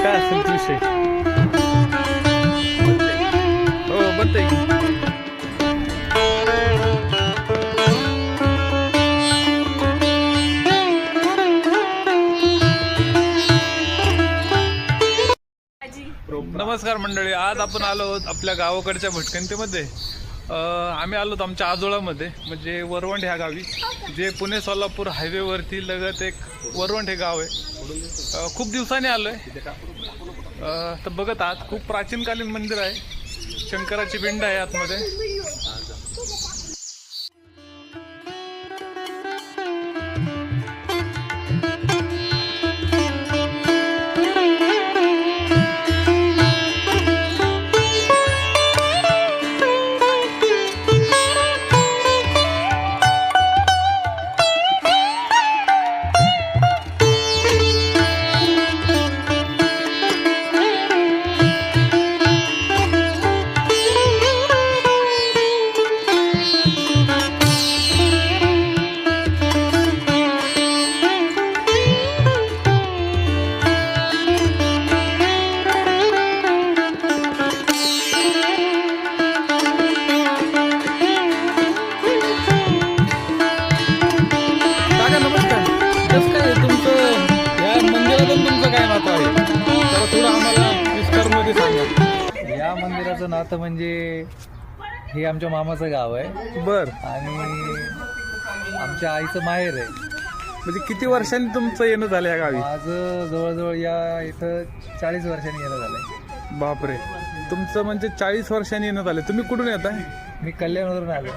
काय असेल तो विषय? हो बनतंय की. नमस्कार मंडळी, आज आपण आलो आहोत आपल्या गावाकडच्या भटकंतीमध्ये. आम्ही आलो आमच्या आजोळामध्ये, म्हणजे वरवंड ह्या गावी, जे पुणे सोलापूर हायवेवरती लगत एक वरवंड हे गाव आहे. खूप दिवसांनी आलो आहे. तर बघत आहात, खूप प्राचीनकालीन मंदिर आहे. शंकराची पिंड आहे आतमध्ये. या मंदिराचं नातं म्हणजे हे आमच्या मामाचं गाव आहे. बर. आणि आमच्या आईचं माहेर आहे. म्हणजे किती वर्षांनी तुमचं येणं झालं या गावी? माझं जवळजवळ या इथं 40 वर्षांनी येणं झालंय. बापरे, तुमचं म्हणजे 40 वर्षांनी येणं झालं. तुम्ही कुठून येत आहे? मी कल्याणवरून आलो.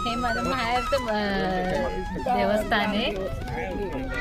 हे माझं माहेरचं देवस्थान आहे.